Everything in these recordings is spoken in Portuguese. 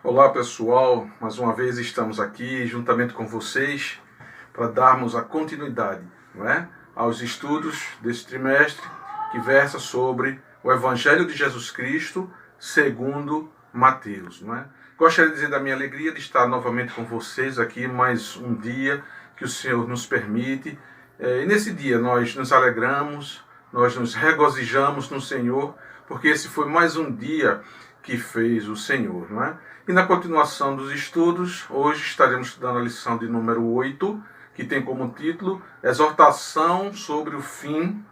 Olá pessoal, mais uma vez estamos aqui juntamente com vocês para darmos a continuidade, não é, aos estudos desse trimestre que versa sobre o Evangelho de Jesus Cristo segundo Mateus. Não é? Gostaria de dizer da minha alegria de estar novamente com vocês aqui mais um dia que o Senhor nos permite. E nesse dia nós nos alegramos, nós nos regozijamos no Senhor, porque esse foi mais um dia que fez o Senhor. Não é? E na continuação dos estudos, hoje estaremos estudando a lição de número 8, que tem como título Exortação sobre o fim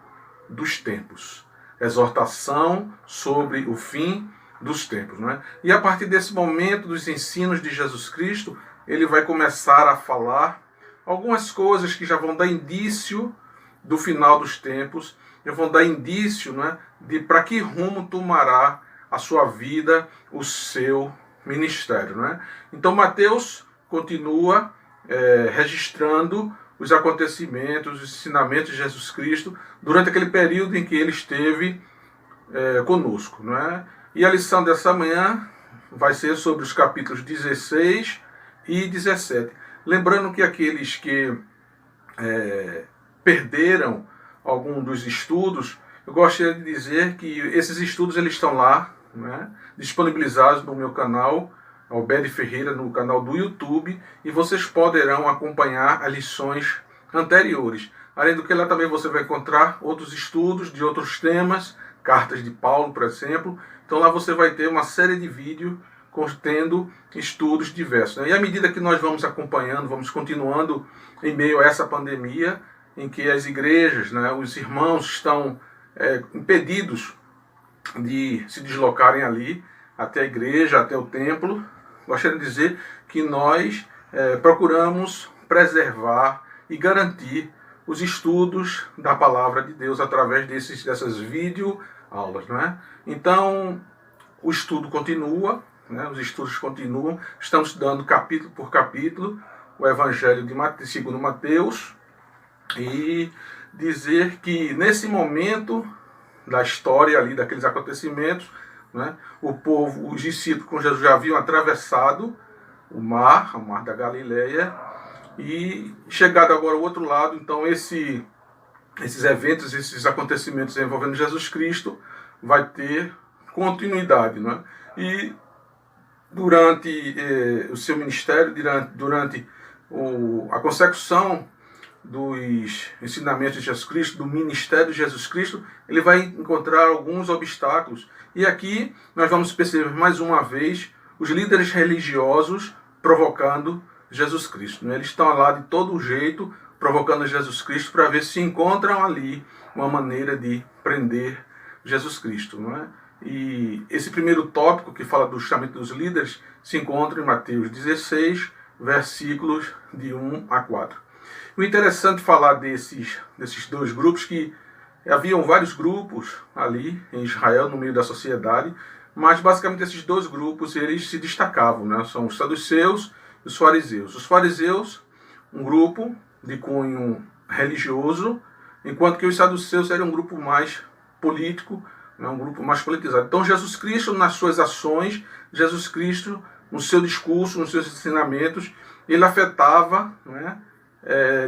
dos tempos. Exortação sobre o fim dos tempos. Não é? E a partir desse momento dos ensinos de Jesus Cristo, ele vai começar a falar algumas coisas que já vão dar indício do final dos tempos, já vão dar indício, não é, de para que rumo tomará a sua vida, o seu ministério. Não é? Então Mateus continua registrando os acontecimentos, os ensinamentos de Jesus Cristo durante aquele período em que ele esteve conosco. Não é? E a lição dessa manhã vai ser sobre os capítulos 16 e 17. Lembrando que aqueles que perderam algum dos estudos, eu gostaria de dizer que esses estudos eles estão lá, né, disponibilizados no meu canal, Albede Ferreira, no canal do YouTube, e vocês poderão acompanhar as lições anteriores. Além do que lá também você vai encontrar outros estudos de outros temas, cartas de Paulo, por exemplo. Então lá você vai ter uma série de vídeos contendo estudos diversos. Né? E à medida que nós vamos acompanhando, vamos continuando em meio a essa pandemia, em que as igrejas, né, os irmãos estão impedidos de se deslocarem ali até a igreja, até o templo, gostaria de dizer que nós procuramos preservar e garantir os estudos da palavra de Deus através dessas videoaulas. Não é? Então, o estudo continua, né? Os estudos continuam, estamos estudando capítulo por capítulo o Evangelho segundo Mateus, e dizer que nesse momento da história ali, daqueles acontecimentos, né, o povo, os discípulos com Jesus já haviam atravessado o mar da Galileia, e chegado agora ao outro lado, então esses eventos, esses acontecimentos envolvendo Jesus Cristo vai ter continuidade. Né? E durante o seu ministério, durante a consecução dos ensinamentos de Jesus Cristo, do ministério de Jesus Cristo, ele vai encontrar alguns obstáculos. E aqui nós vamos perceber mais uma vez os líderes religiosos provocando Jesus Cristo. Eles estão lá de todo jeito provocando Jesus Cristo para ver se encontram ali uma maneira de prender Jesus Cristo. Não é? E esse primeiro tópico que fala justamente dos líderes se encontra em Mateus 16, versículos de 1 a 4. O interessante falar desses dois grupos, que haviam vários grupos ali em Israel, no meio da sociedade, mas basicamente esses dois grupos eles se destacavam, né? São os saduceus e os fariseus. Os fariseus, um grupo de cunho religioso, enquanto que os saduceus eram um grupo mais político, né? Um grupo mais politizado. Então Jesus Cristo, nas suas ações, Jesus Cristo, no seu discurso, nos seus ensinamentos, ele afetava, né,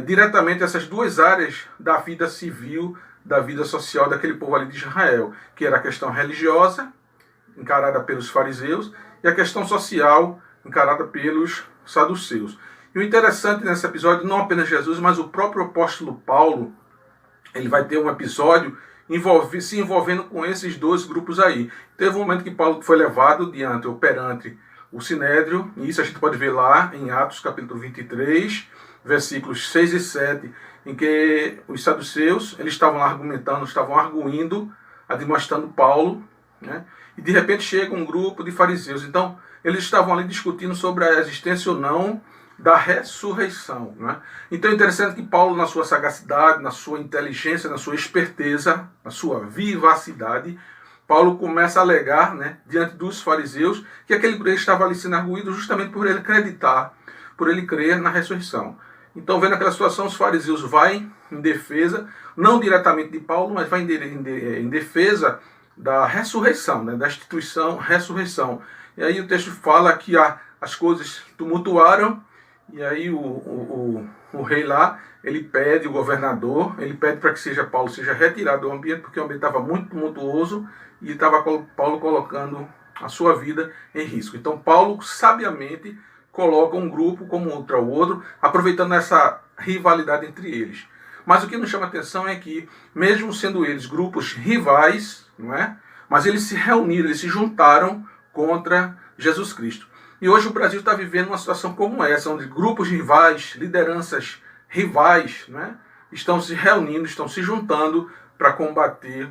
diretamente essas duas áreas da vida civil, da vida social daquele povo ali de Israel, que era a questão religiosa, encarada pelos fariseus, e a questão social, encarada pelos saduceus. E o interessante nesse episódio, não apenas Jesus, mas o próprio apóstolo Paulo, ele vai ter um episódio se envolvendo com esses dois grupos aí. Teve um momento que Paulo foi levado perante o Sinédrio, e isso a gente pode ver lá em Atos capítulo 23, versículos 6 e 7, em que os saduceus eles estavam lá argumentando, estavam arguindo, admoestando Paulo, né? E de repente chega um grupo de fariseus. Então, eles estavam ali discutindo sobre a existência ou não da ressurreição. Né? Então é interessante que Paulo, na sua sagacidade, na sua inteligência, na sua esperteza, na sua vivacidade, Paulo começa a alegar, né, diante dos fariseus, que aquele estava ali sendo arguído justamente por ele acreditar, por ele crer na ressurreição. Então, vendo aquela situação, os fariseus vão em defesa, não diretamente de Paulo, mas vai em defesa da ressurreição, né, da instituição ressurreição. E aí o texto fala que as coisas tumultuaram, e aí o rei lá, ele pede, o governador, ele pede para que Paulo seja retirado do ambiente, porque o ambiente estava muito tumultuoso e estava Paulo colocando a sua vida em risco. Então Paulo, sabiamente, coloca um grupo como outro ao outro, aproveitando essa rivalidade entre eles. Mas o que nos chama a atenção é que, mesmo sendo eles grupos rivais, não é? Mas eles se reuniram, eles se juntaram contra Jesus Cristo. E hoje o Brasil está vivendo uma situação como essa, onde grupos rivais, lideranças rivais, né, estão se reunindo, estão se juntando para combater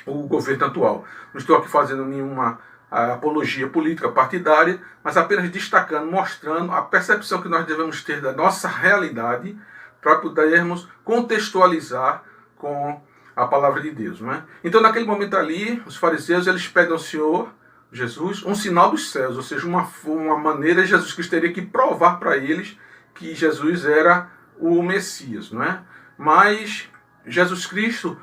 o governo atual. Não estou aqui fazendo nenhuma apologia política partidária, mas apenas destacando, mostrando a percepção que nós devemos ter da nossa realidade para podermos contextualizar com a palavra de Deus. Não é? Então, naquele momento ali, os fariseus eles pedem ao Senhor Jesus um sinal dos céus, ou seja, uma maneira de Jesus Cristo teria que provar para eles que Jesus era o Messias. Não é? Mas Jesus Cristo,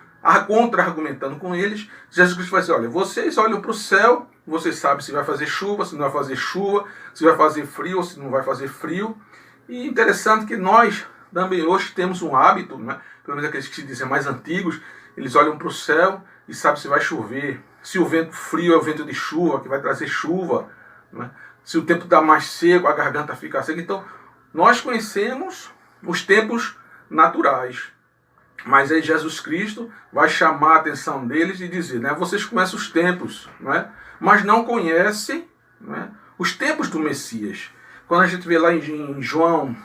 contra-argumentando com eles, Jesus Cristo vai dizer, olha, vocês olham para o céu, vocês sabem se vai fazer chuva, se não vai fazer chuva, se vai fazer frio ou se não vai fazer frio. E interessante que nós também hoje temos um hábito, né? Pelo menos aqueles que se dizem mais antigos, eles olham para o céu e sabem se vai chover, se o vento frio é o vento de chuva, que vai trazer chuva, né? Se o tempo está mais seco, a garganta fica seca. Então, nós conhecemos os tempos naturais. Mas aí Jesus Cristo vai chamar a atenção deles e dizer, né, vocês conhecem os tempos, né, mas não conhecem, né, os tempos do Messias. Quando a gente vê lá em João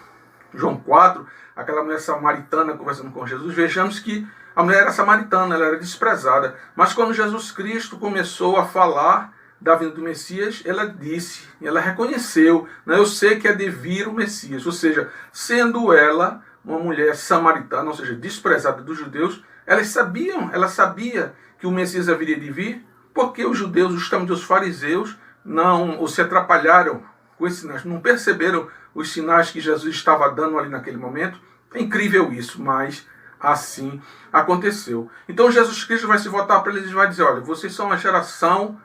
4, aquela mulher samaritana conversando com Jesus, vejamos que a mulher era samaritana, ela era desprezada. Mas quando Jesus Cristo começou a falar da vinda do Messias, ela disse, ela reconheceu, né, eu sei que é de vir o Messias. Ou seja, sendo ela uma mulher samaritana, ou seja, desprezada dos judeus, ela sabia que o Messias haveria de vir, porque os judeus, justamente os fariseus, não se atrapalharam com esses sinais, não perceberam os sinais que Jesus estava dando ali naquele momento. É incrível isso, mas assim aconteceu. Então Jesus Cristo vai se voltar para eles e vai dizer, olha, vocês são uma geração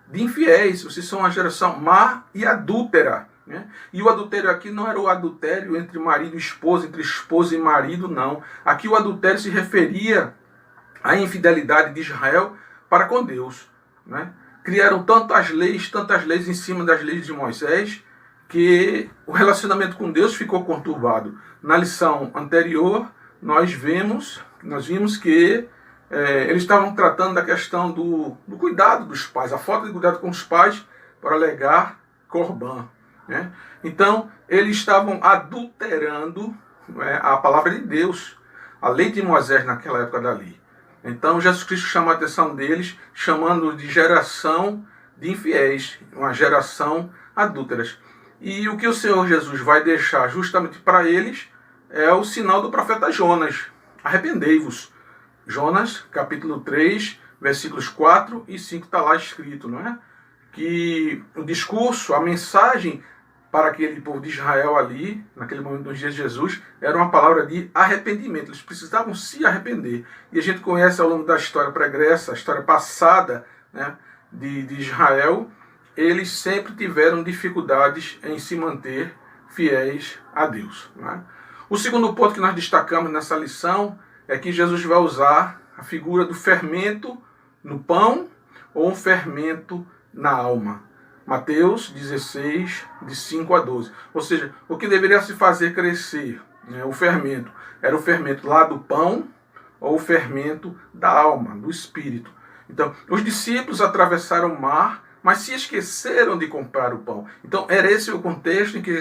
de infiéis, vocês são uma geração má e adúltera. Né? E o adultério aqui não era o adultério entre marido e esposa, entre esposa e marido, não. Aqui o adultério se referia à infidelidade de Israel para com Deus. Né? Criaram tantas leis em cima das leis de Moisés, que o relacionamento com Deus ficou conturbado. Na lição anterior, nós vimos que eles estavam tratando da questão do cuidado dos pais, a falta de cuidado com os pais para alegar Corban. Né? Então, eles estavam adulterando, né, a palavra de Deus, a lei de Moisés naquela época dali. Então, Jesus Cristo chama a atenção deles, chamando de geração de infiéis, uma geração adúlteras. E o que o Senhor Jesus vai deixar justamente para eles é o sinal do profeta Jonas. Arrependei-vos. Jonas, capítulo 3, versículos 4 e 5 está lá escrito, não é? Que o discurso, a mensagem para aquele povo de Israel ali, naquele momento dos dias de Jesus, era uma palavra de arrependimento. Eles precisavam se arrepender. E a gente conhece ao longo da história pregressa, a história passada, né, de Israel, eles sempre tiveram dificuldades em se manter fiéis a Deus. Né? O segundo ponto que nós destacamos nessa lição é que Jesus vai usar a figura do fermento no pão ou um fermento na alma. Mateus 16, de 5 a 12. Ou seja, o que deveria se fazer crescer, né, o fermento, era o fermento lá do pão ou o fermento da alma, do espírito. Então, os discípulos atravessaram o mar, mas se esqueceram de comprar o pão. Então, era esse o contexto em que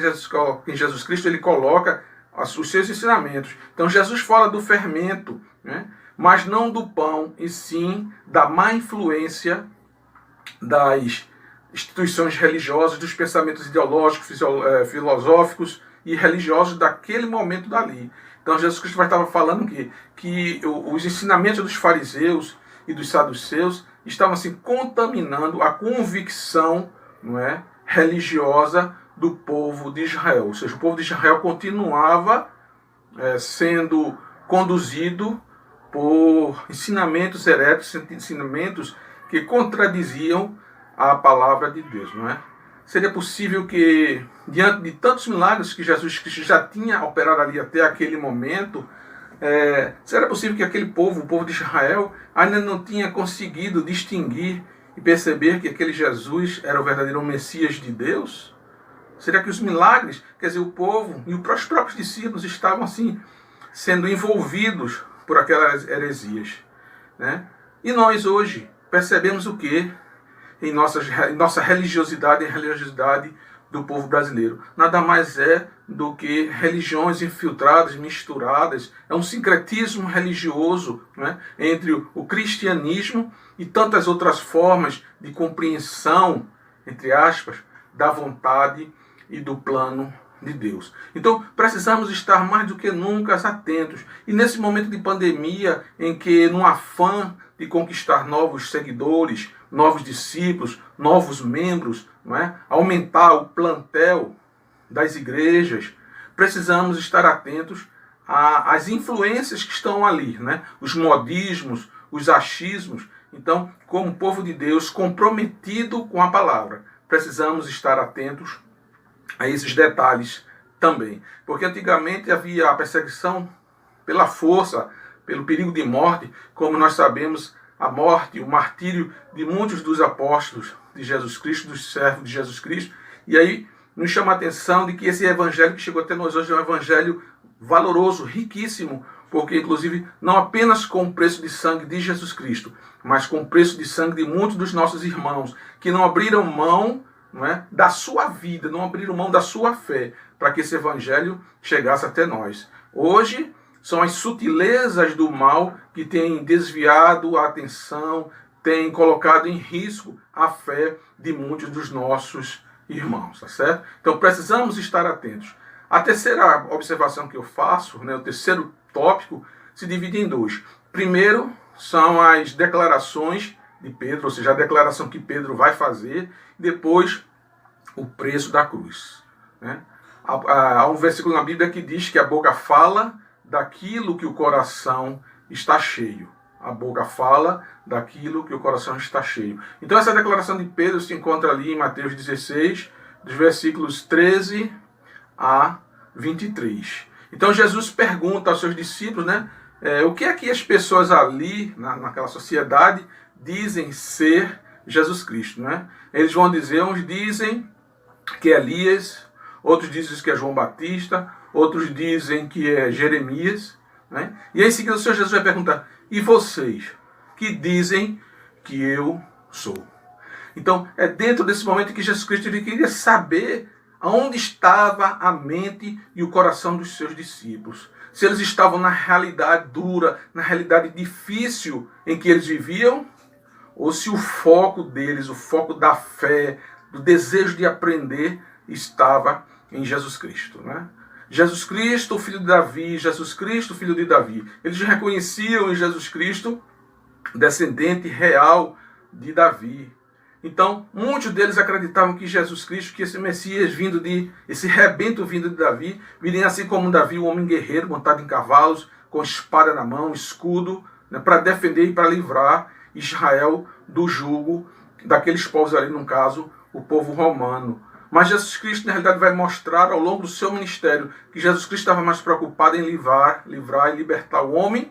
Jesus Cristo ele coloca os seus ensinamentos. Então, Jesus fala do fermento, né, mas não do pão, e sim da má influência das instituições religiosas, dos pensamentos ideológicos, filosóficos e religiosos daquele momento dali. Então Jesus Cristo vai estar falando que os ensinamentos dos fariseus e dos saduceus estavam assim, contaminando a convicção, não é, religiosa do povo de Israel. Ou seja, o povo de Israel continuava sendo conduzido por ensinamentos heréticos, ensinamentos que contradiziam a palavra de Deus, não é? Seria possível que, diante de tantos milagres que Jesus Cristo já tinha operado ali até aquele momento, seria possível que aquele povo, o povo de Israel, ainda não tinha conseguido distinguir e perceber que aquele Jesus era o verdadeiro Messias de Deus? Será que os milagres, quer dizer, o povo e os próprios discípulos estavam assim sendo envolvidos por aquelas heresias, né? E nós hoje percebemos o que em nossa religiosidade, em religiosidade do povo brasileiro? Nada mais é do que religiões infiltradas, misturadas. É um sincretismo religioso, né, entre o cristianismo e tantas outras formas de compreensão, entre aspas, da vontade e do plano de Deus. Então, precisamos estar mais do que nunca atentos. E nesse momento de pandemia, em que, no afã de conquistar novos seguidores, novos discípulos, novos membros, não é? Aumentar o plantel das igrejas, precisamos estar atentos às influências que estão ali, né? Os modismos, os achismos. Então, como povo de Deus comprometido com a palavra, precisamos estar atentos a esses detalhes também. Porque antigamente havia a perseguição pela força, pelo perigo de morte, como nós sabemos, a morte, o martírio de muitos dos apóstolos de Jesus Cristo, dos servos de Jesus Cristo. E aí nos chama a atenção de que esse evangelho que chegou até nós hoje é um evangelho valoroso, riquíssimo, porque inclusive não apenas com o preço de sangue de Jesus Cristo, mas com o preço de sangue de muitos dos nossos irmãos, que não abriram mão, não é, da sua vida, não abriram mão da sua fé, para que esse evangelho chegasse até nós. Hoje são as sutilezas do mal que têm desviado a atenção, têm colocado em risco a fé de muitos dos nossos irmãos, tá certo? Então precisamos estar atentos. A terceira observação que eu faço, né, o terceiro tópico, se divide em dois. Primeiro são as declarações de Pedro, ou seja, a declaração que Pedro vai fazer, depois o preço da cruz, né? Há um versículo na Bíblia que diz que a boca fala daquilo que o coração está cheio. A boca fala daquilo que o coração está cheio. Então essa declaração de Pedro se encontra ali em Mateus 16, dos versículos 13 a 23. Então Jesus pergunta aos seus discípulos, né, o que é que as pessoas ali, naquela sociedade, dizem ser Jesus Cristo, né? Eles vão dizer, uns dizem que é Elias, outros dizem que é João Batista, outros dizem que é Jeremias, né? E aí em seguida o Senhor Jesus vai perguntar, e vocês, que dizem que eu sou? Então é dentro desse momento que Jesus Cristo queria saber aonde estava a mente e o coração dos seus discípulos. Se eles estavam na realidade dura, na realidade difícil em que eles viviam, ou se o foco deles, o foco da fé, do desejo de aprender, estava em Jesus Cristo, né? Jesus Cristo, filho de Davi, Jesus Cristo, filho de Davi. Eles reconheciam em Jesus Cristo descendente real de Davi. Então, muitos deles acreditavam que Jesus Cristo, que esse Messias vindo esse rebento vindo de Davi, viria assim como Davi, um homem guerreiro, montado em cavalos, com espada na mão, escudo, né, para defender e para livrar Israel do jugo daqueles povos ali, no caso, o povo romano. Mas Jesus Cristo, na realidade, vai mostrar ao longo do seu ministério que Jesus Cristo estava mais preocupado em livrar e libertar o homem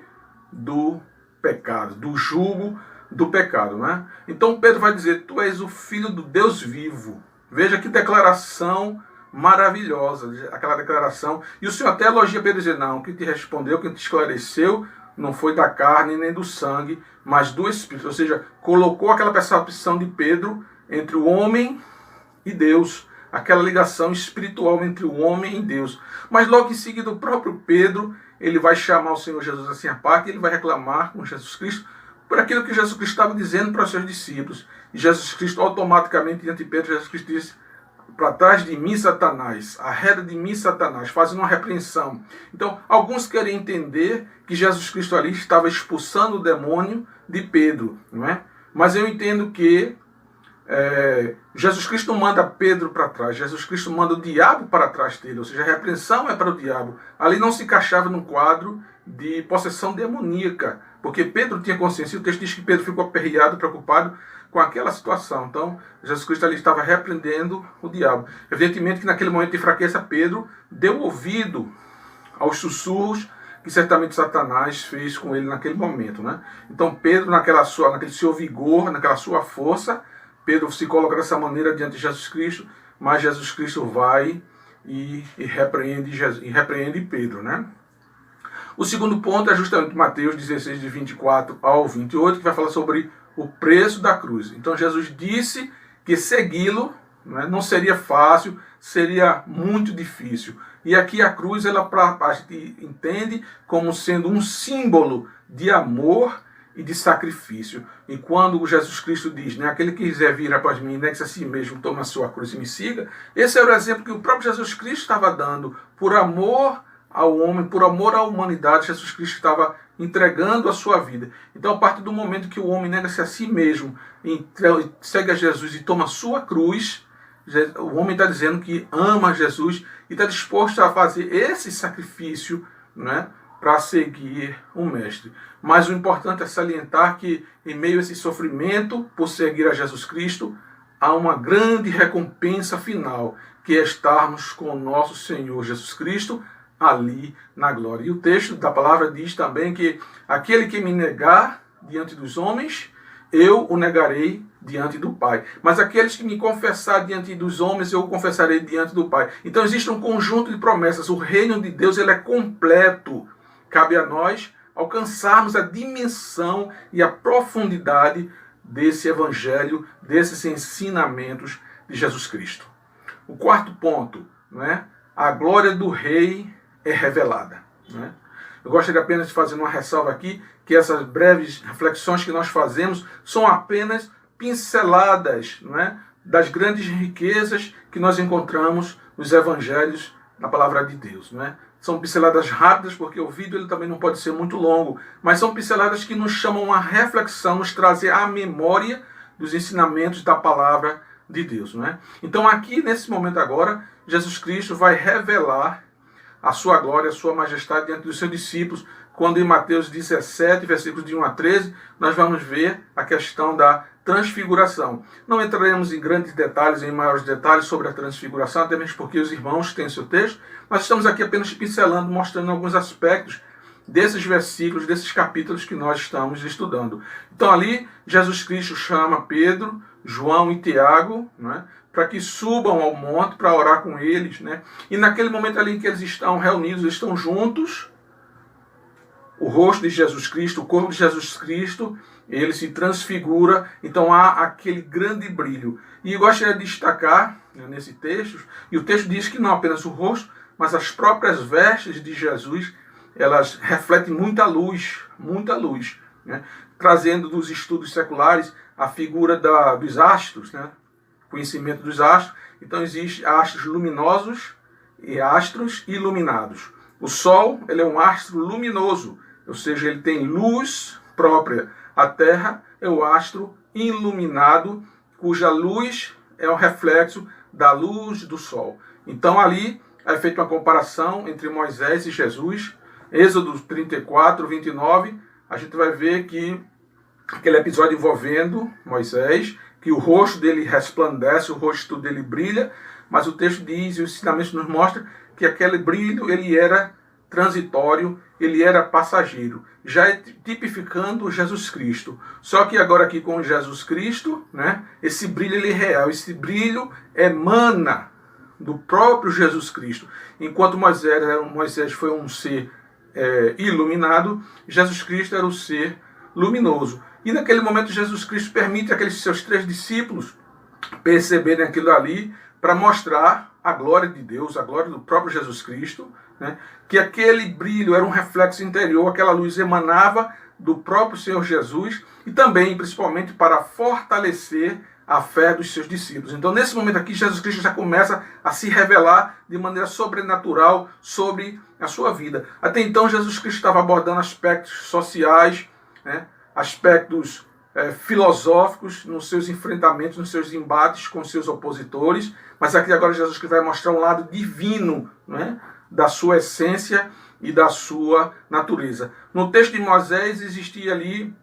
do pecado, do jugo do pecado, né? Então Pedro vai dizer, tu és o filho do Deus vivo. Veja que declaração maravilhosa, aquela declaração. E o Senhor até elogia Pedro, dizer, não, quem te respondeu, quem te esclareceu, não foi da carne nem do sangue, mas do Espírito. Ou seja, colocou aquela percepção de Pedro entre o homem e Deus, aquela ligação espiritual entre o homem e Deus. Mas logo em seguida o próprio Pedro, ele vai chamar o Senhor Jesus assim à parte, ele vai reclamar com Jesus Cristo por aquilo que Jesus Cristo estava dizendo para os seus discípulos. E Jesus Cristo automaticamente diante de Pedro, Jesus Cristo disse, para trás de mim, Satanás, arreda de mim, Satanás, fazendo uma repreensão. Então, alguns querem entender que Jesus Cristo ali estava expulsando o demônio de Pedro, não é? Mas eu entendo que Jesus Cristo não manda Pedro para trás, Jesus Cristo manda o diabo para trás dele, ou seja, a repreensão é para o diabo. Ali não se encaixava num quadro de possessão demoníaca, porque Pedro tinha consciência, e o texto diz que Pedro ficou aperreado, preocupado com aquela situação. Então, Jesus Cristo ali estava repreendendo o diabo. Evidentemente que naquele momento de fraqueza, Pedro deu ouvido aos sussurros que certamente Satanás fez com ele naquele momento, né? Então, Pedro, naquele seu vigor, naquela sua força, Pedro se coloca dessa maneira diante de Jesus Cristo, mas Jesus Cristo vai e repreende Pedro, né? O segundo ponto é justamente Mateus 16, de 24 ao 28, que vai falar sobre o preço da cruz. Então Jesus disse que segui-lo, né, não seria fácil, seria muito difícil. E aqui a cruz, a gente entende como sendo um símbolo de amor e de sacrifício. E quando Jesus Cristo diz, né, aquele que quiser vir após mim, negue-se a si mesmo, toma a sua cruz e me siga, esse era o exemplo que o próprio Jesus Cristo estava dando. Por amor ao homem, por amor à humanidade, Jesus Cristo estava entregando a sua vida. Então, a partir do momento que o homem nega-se a si mesmo, segue a Jesus e toma a sua cruz, o homem está dizendo que ama Jesus e está disposto a fazer esse sacrifício, né, para seguir o Mestre. Mas o importante é salientar que, em meio a esse sofrimento por seguir a Jesus Cristo, há uma grande recompensa final, que é estarmos com o nosso Senhor Jesus Cristo ali na glória. E o texto da palavra diz também que aquele que me negar diante dos homens, eu o negarei diante do Pai. Mas aqueles que me confessar diante dos homens, eu o confessarei diante do Pai. Então existe um conjunto de promessas. O reino de Deus, ele é completo. Cabe a nós alcançarmos a dimensão e a profundidade desse evangelho, desses ensinamentos de Jesus Cristo. O quarto ponto, né? A glória do rei é revelada, né? Eu gostaria apenas de fazer uma ressalva aqui, que essas breves reflexões que nós fazemos são apenas pinceladas, né, das grandes riquezas que nós encontramos nos evangelhos na palavra de Deus, né? São pinceladas rápidas, porque o vídeo ele também não pode ser muito longo, mas são pinceladas que nos chamam a reflexão, nos trazem a memória dos ensinamentos da palavra de Deus, né? Então aqui, nesse momento agora, Jesus Cristo vai revelar a sua glória, a sua majestade diante dos seus discípulos, quando em Mateus 17, versículos de 1 a 13, nós vamos ver a questão da transfiguração. Não entraremos em grandes detalhes, em maiores detalhes sobre a transfiguração, até mesmo porque os irmãos têm seu texto, mas estamos aqui apenas pincelando, mostrando alguns aspectos desses versículos, desses capítulos que nós estamos estudando. Então ali, Jesus Cristo chama Pedro, João e Tiago, né, para que subam ao monte para orar com eles, né? E naquele momento ali em que eles estão reunidos, eles estão juntos, o rosto de Jesus Cristo, o corpo de Jesus Cristo, ele se transfigura, então há aquele grande brilho. E eu gostaria de destacar, né, nesse texto, e o texto diz que não apenas o rosto, mas as próprias vestes de Jesus, elas refletem muita luz, né? Trazendo dos estudos seculares a figura dos astros, né? Conhecimento dos astros. Então existem astros luminosos e astros iluminados. O Sol, ele é um astro luminoso, ou seja, ele tem luz própria. A Terra é o astro iluminado, cuja luz é um reflexo da luz do Sol. Então ali é feita uma comparação entre Moisés e Jesus. Êxodo 34, 29, a gente vai ver que aquele episódio envolvendo Moisés, que o rosto dele resplandece, o rosto dele brilha, mas o texto diz, e os ensinamentos nos mostram, que aquele brilho ele era transitório, ele era passageiro, já tipificando Jesus Cristo. Só que agora aqui com Jesus Cristo, né, esse brilho ele é real, esse brilho emana do próprio Jesus Cristo. Enquanto Moisés foi um ser iluminado, Jesus Cristo era o ser luminoso. E naquele momento Jesus Cristo permite aqueles seus 3 discípulos perceberem aquilo ali para mostrar a glória de Deus, a glória do próprio Jesus Cristo, né? Que aquele brilho era um reflexo interior, aquela luz emanava do próprio Senhor Jesus e também, principalmente, para fortalecer a fé dos seus discípulos. Então, nesse momento aqui, Jesus Cristo já começa a se revelar de maneira sobrenatural sobre a sua vida. Até então, Jesus Cristo estava abordando aspectos sociais, né? Aspectos filosóficos nos seus enfrentamentos, nos seus embates com seus opositores, mas aqui agora Jesus que vai mostrar um lado divino, né, da sua essência e da sua natureza. No texto de Moisés existia ali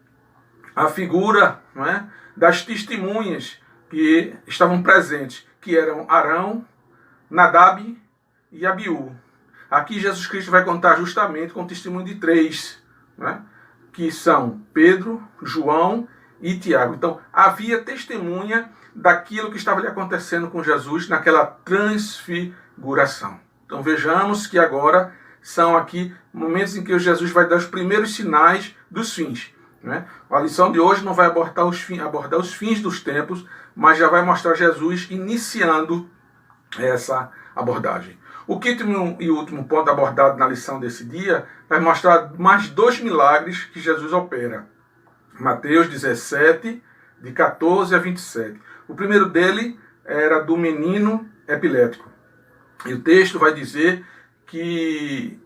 a figura, né, das testemunhas que estavam presentes, que eram Arão, Nadab e Abiú. Aqui Jesus Cristo vai contar justamente com o testemunho de 3, né, que são Pedro, João e Tiago. Então havia testemunha daquilo que estava ali acontecendo com Jesus naquela transfiguração. Então vejamos que agora são aqui momentos em que Jesus vai dar os primeiros sinais dos fins. Né? A lição de hoje não vai abordar os fins dos tempos, mas já vai mostrar Jesus iniciando essa abordagem. O quinto e último ponto abordado na lição desse dia vai mostrar mais 2 milagres que Jesus opera. Mateus 17, de 14 a 27. O primeiro dele era do menino epilético. E o texto vai dizer que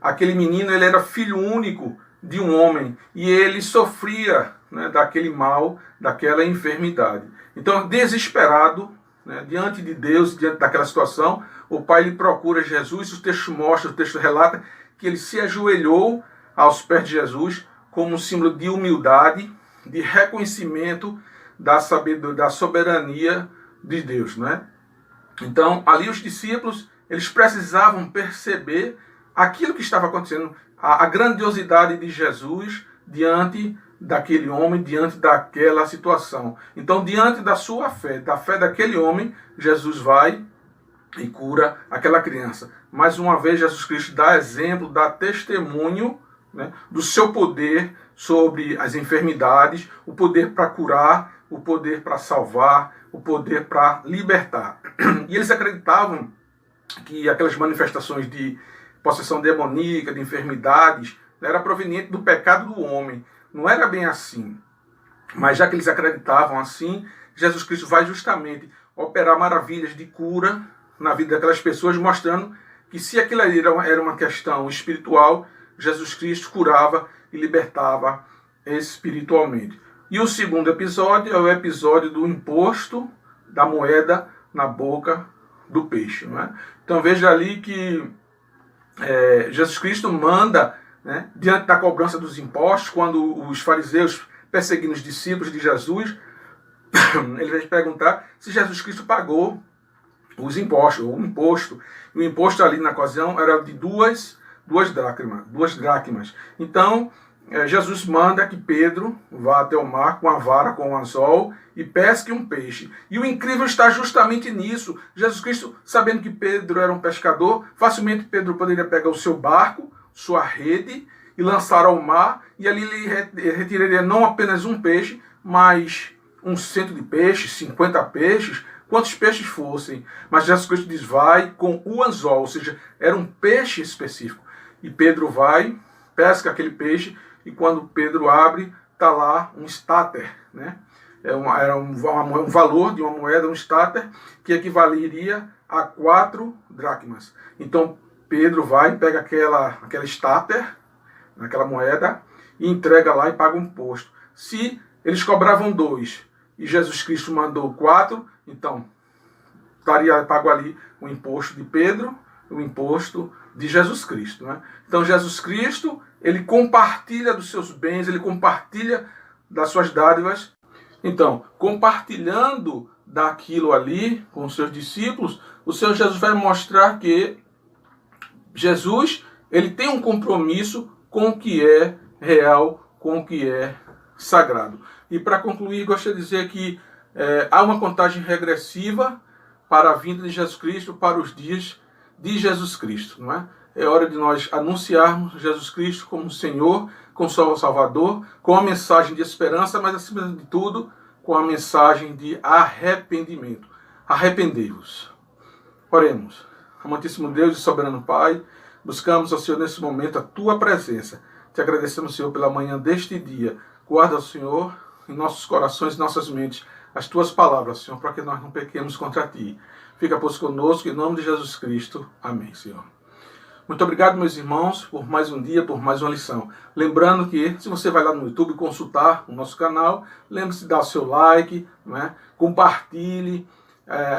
aquele menino ele era filho único de um homem e ele sofria, né, daquele mal, daquela enfermidade. Então, desesperado, né, diante de Deus, diante daquela situação, o pai lhe procura Jesus. O texto mostra, o texto relata que ele se ajoelhou aos pés de Jesus como um símbolo de humildade, de reconhecimento da soberania de Deus, né? Então, ali os discípulos, eles precisavam perceber aquilo que estava acontecendo, a grandiosidade de Jesus diante daquele homem, diante daquela situação. Então, diante da sua fé, da fé daquele homem, Jesus vai e cura aquela criança. Mais uma vez, Jesus Cristo dá exemplo, dá testemunho, né, do seu poder sobre as enfermidades, o poder para curar, o poder para salvar, o poder para libertar. E eles acreditavam que aquelas manifestações de possessão demoníaca, de enfermidades, era proveniente do pecado do homem. Não era bem assim. Mas já que eles acreditavam assim, Jesus Cristo vai justamente operar maravilhas de cura na vida daquelas pessoas, mostrando que se aquilo ali era uma questão espiritual, Jesus Cristo curava e libertava espiritualmente. E o segundo episódio é o episódio do imposto da moeda na boca do peixe. Não é? Então veja ali que Jesus Cristo manda, né, diante da cobrança dos impostos, quando os fariseus perseguindo os discípulos de Jesus, ele vai perguntar se Jesus Cristo pagou os impostos, ou o imposto. E o imposto ali na ocasião era de duas dracmas. Então, Jesus manda que Pedro vá até o mar com a vara, com o anzol, e pesque um peixe. E o incrível está justamente nisso. Jesus Cristo, sabendo que Pedro era um pescador, facilmente Pedro poderia pegar o seu barco, sua rede, e lançar ao mar, e ali ele retiraria não apenas um peixe, mas um cento de peixes, 50 peixes, quantos peixes fossem. Mas Jesus Cristo diz, vai com o anzol, ou seja, era um peixe específico. E Pedro vai, pesca aquele peixe, e quando Pedro abre, está lá um estáter, né? Era um valor de uma moeda, um estáter, que equivaleria a 4 dracmas. Então Pedro vai, pega aquela estáter, aquela moeda, e entrega lá e paga um imposto. Se eles cobravam 2 e Jesus Cristo mandou 4, então estaria pago ali o imposto de Pedro, o imposto de Jesus Cristo. Né? Então Jesus Cristo, ele compartilha dos seus bens, ele compartilha das suas dádivas. Então, compartilhando daquilo ali com os seus discípulos, o Senhor Jesus vai mostrar que Jesus, ele tem um compromisso com o que é real, com o que é sagrado. E para concluir, gostaria de dizer que há uma contagem regressiva para a vinda de Jesus Cristo, para os dias de Jesus Cristo. Não é? É hora de nós anunciarmos Jesus Cristo como Senhor, como Salvador, com a mensagem de esperança, mas acima de tudo, com a mensagem de arrependimento. Arrependei-vos. Oremos. Amantíssimo Deus e soberano Pai, buscamos, ó Senhor, nesse momento a Tua presença. Te agradecemos, Senhor, pela manhã deste dia. Guarda, Senhor, em nossos corações e nossas mentes as Tuas palavras, Senhor, para que nós não pequemos contra Ti. Fica, pois, conosco, em nome de Jesus Cristo. Amém, Senhor. Muito obrigado, meus irmãos, por mais um dia, por mais uma lição. Lembrando que, se você vai lá no YouTube consultar o nosso canal, lembre-se de dar o seu like, né? Compartilhe,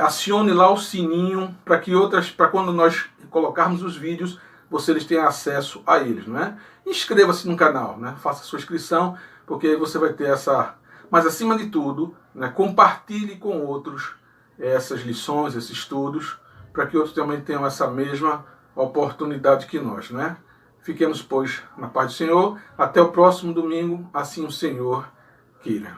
acione lá o sininho para que para quando nós colocarmos os vídeos, vocês tenham acesso a eles, né? Inscreva-se no canal, né? Faça sua inscrição, porque aí você vai ter essa... Mas, acima de tudo, né, compartilhe com outros essas lições, esses estudos, para que outros também tenham essa mesma oportunidade que nós, né? Fiquemos, pois, na paz do Senhor. Até o próximo domingo, assim o Senhor queira.